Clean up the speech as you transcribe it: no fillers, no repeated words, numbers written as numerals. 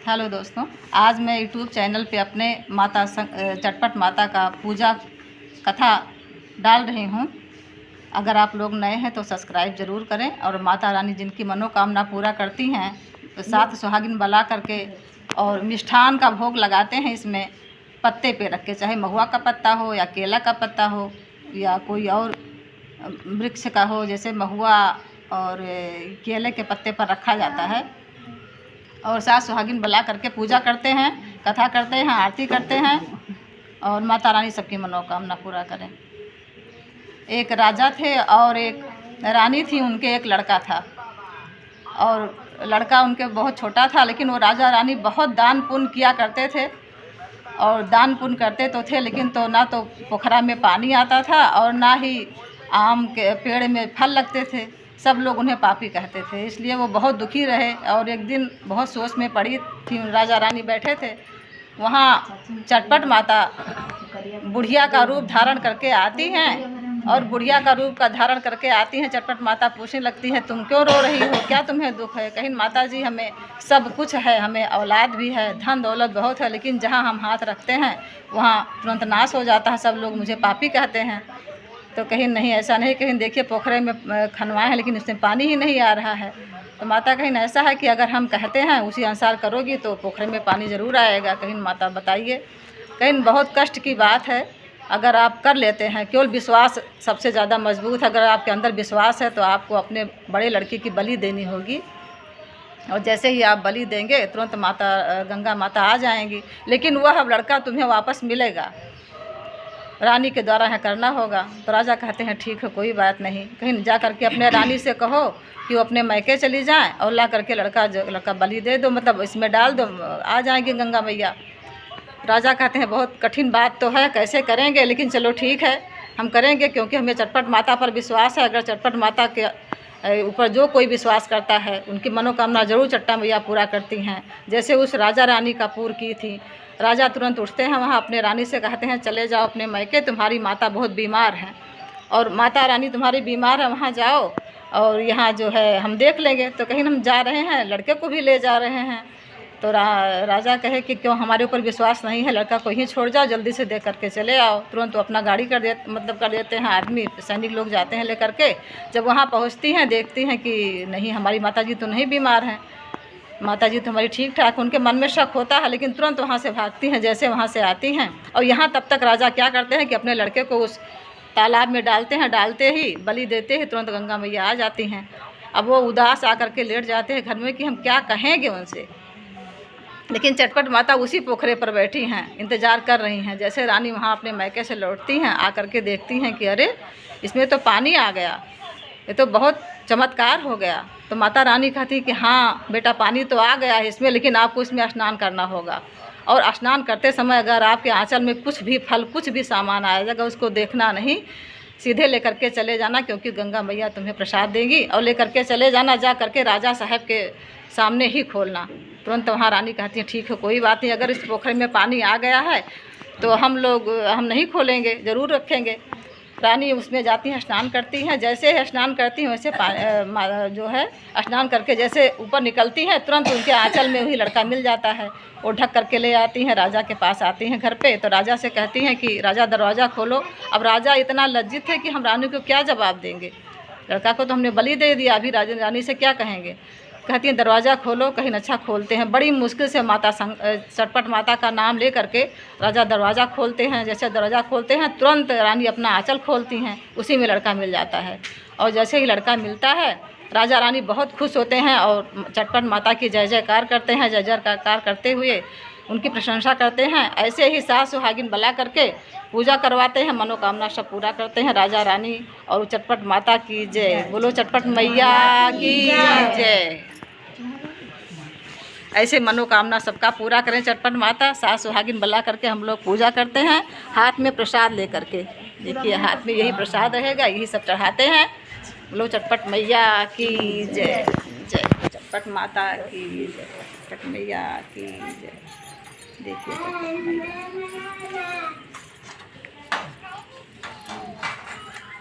Hello दोस्तों, आज मैं यूट्यूब चैनल पे अपने माता चटपट माता का पूजा कथा डाल रही हूँ। अगर आप लोग नए हैं तो सब्सक्राइब ज़रूर करें। और माता रानी जिनकी मनोकामना पूरा करती हैं तो 7 सुहागिन बुला करके और मिष्ठान का भोग लगाते हैं। इसमें पत्ते पे रख के, चाहे महुआ का पत्ता हो या केला का पत्ता हो या कोई और वृक्ष का हो, जैसे महुआ और केले के पत्ते पर रखा जाता है। और 7 सुहागिन बुला करके पूजा करते हैं, कथा करते हैं, आरती करते हैं और माता रानी सबकी मनोकामना पूरा करें। एक राजा थे और एक रानी थी, उनके एक लड़का था और लड़का उनके बहुत छोटा था, लेकिन वो राजा रानी बहुत दान पुण्य किया करते थे। और दान पुण्य करते तो थे, लेकिन तो ना तो पोखरा में पानी आता था और ना ही आम के पेड़ में फल लगते थे। सब लोग उन्हें पापी कहते थे, इसलिए वो बहुत दुखी रहे। और एक दिन बहुत सोच में पड़ी थी, राजा रानी बैठे थे, वहाँ चटपट माता बुढ़िया का रूप धारण करके आती हैं। और बुढ़िया का रूप का धारण करके आती हैं। चटपट माता पूछने लगती है, तुम क्यों रो रही हो, क्या तुम्हें दुख है? कहीं माता जी हमें सब कुछ है, हमें औलाद भी है, धन दौलत बहुत है, लेकिन जहाँ हम हाथ रखते हैं वहाँ तुरंत नाश हो जाता है, सब लोग मुझे पापी कहते हैं। तो कहीं नहीं, ऐसा नहीं, कहीं देखिए पोखरे में खनवाए हैं लेकिन उसमें पानी ही नहीं आ रहा है। तो माता कहीं ऐसा है कि अगर हम कहते हैं उसी अनुसार करोगी तो पोखरे में पानी ज़रूर आएगा। कहीं माता बताइए, कहीं बहुत कष्ट की बात है। अगर आप कर लेते हैं, केवल विश्वास सबसे ज़्यादा मजबूत है। अगर आपके अंदर विश्वास है तो आपको अपने बड़े लड़के की बलि देनी होगी। और जैसे ही आप बलि देंगे तुरंत माता गंगा माता आ जाएंगी। लेकिन वह लड़का तुम्हें वापस मिलेगा, रानी के द्वारा है करना होगा। तो राजा कहते हैं ठीक है, कोई बात नहीं। कहीं जा करके अपने रानी से कहो कि वो अपने मैके चली जाएं और ला करके लड़का बलि दे दो, मतलब इसमें डाल दो, आ जाएंगी गंगा मैया। राजा कहते हैं बहुत कठिन बात तो है, कैसे करेंगे, लेकिन चलो ठीक है, हम करेंगे, क्योंकि हमें चटपट माता पर विश्वास है। अगर चटपट माता के ऊपर जो कोई विश्वास करता है उनकी मनोकामना जरूर चट्टा मैया पूरा करती हैं। जैसे उस राजा रानी का पूर की थी। राजा तुरंत उठते हैं, वहाँ अपने रानी से कहते हैं चले जाओ अपने मैके, तुम्हारी माता बहुत बीमार है और माता रानी तुम्हारी बीमार है, वहाँ जाओ और यहाँ जो है हम देख लेंगे। तो कहीं हम जा रहे हैं, लड़के को भी ले जा रहे हैं। तो राजा कहे कि क्यों हमारे ऊपर विश्वास नहीं है, लड़का को ही छोड़ जाओ, जल्दी से दे करके चले आओ। तुरंत वो अपना गाड़ी कर देते हैं, आदमी सैनिक लोग जाते हैं लेकर के। जब वहाँ पहुँचती हैं, देखती हैं कि नहीं, हमारी माता जी तो नहीं बीमार हैं, माता जी तो हमारी ठीक ठाक। उनके मन में शक होता है, लेकिन तुरंत वहाँ से भागती हैं, जैसे वहाँ से आती हैं। और यहाँ तब तक राजा क्या करते हैं कि अपने लड़के को उस तालाब में डालते हैं, डालते ही बलि देते ही तुरंत गंगा मैया आ जाती हैं। अब वो उदास आकर के लेट जाते हैं घर में कि हम क्या कहेंगे उनसे। लेकिन चटपट माता उसी पोखरे पर बैठी हैं, इंतज़ार कर रही हैं। जैसे रानी वहाँ अपने मैके से लौटती हैं, आकर के देखती हैं कि अरे इसमें तो पानी आ गया, ये तो बहुत चमत्कार हो गया। तो माता रानी कहती कि हाँ बेटा, पानी तो आ गया है इसमें, लेकिन आपको इसमें स्नान करना होगा। और स्नान करते समय अगर आपके आंचल में कुछ भी फल, कुछ भी सामान आ जाएगा, उसको देखना नहीं, सीधे लेकर के चले जाना, क्योंकि गंगा मैया तुम्हें प्रसाद देंगी। और लेकर के चले जाना, जा करके राजा साहब के सामने ही खोलना। तुरंत वहाँ रानी कहती है ठीक है, कोई बात नहीं, अगर इस पोखरे में पानी आ गया है तो हम नहीं खोलेंगे, ज़रूर रखेंगे। रानी उसमें जाती हैं, स्नान करती हैं। जैसे ही स्नान करती हैं वैसे जो है स्नान करके जैसे ऊपर निकलती हैं, तुरंत उनके आंचल में वही लड़का मिल जाता है। वो ढक करके ले आती हैं, राजा के पास आती हैं घर पे। तो राजा से कहती हैं कि राजा दरवाज़ा खोलो। अब राजा इतना लज्जित है कि हम रानी को क्या जवाब देंगे, लड़का को तो हमने बलि दे दिया, अभी रानी से क्या कहेंगे। कहती हैं दरवाज़ा खोलो। कहीं अच्छा खोलते हैं, बड़ी मुश्किल से माता चटपट माता का नाम ले करके राजा दरवाज़ा खोलते हैं। जैसे दरवाज़ा खोलते हैं तुरंत रानी अपना आंचल खोलती हैं, उसी में लड़का मिल जाता है। और जैसे ही लड़का मिलता है राजा रानी बहुत खुश होते हैं और चटपट माता की जय जयकार करते हैं। जय जयकार करते हुए उनकी प्रशंसा करते हैं। ऐसे ही 7 सुहागिन बुला करके पूजा करवाते हैं, मनोकामना सब पूरा करते हैं राजा रानी। और चटपट माता की जय, बोलो चटपट मैया की जय। ऐसे मनोकामना सबका पूरा करें चटपट माता। 7 सुहागिन बुला करके हम लोग पूजा करते हैं, हाथ में प्रसाद ले करके। देखिए हाथ में यही प्रसाद रहेगा, यही सब चढ़ाते हैं। बोलो चटपट मैया की जय, जय चटपट माता की जय, चटपट मैया की जय। देखिए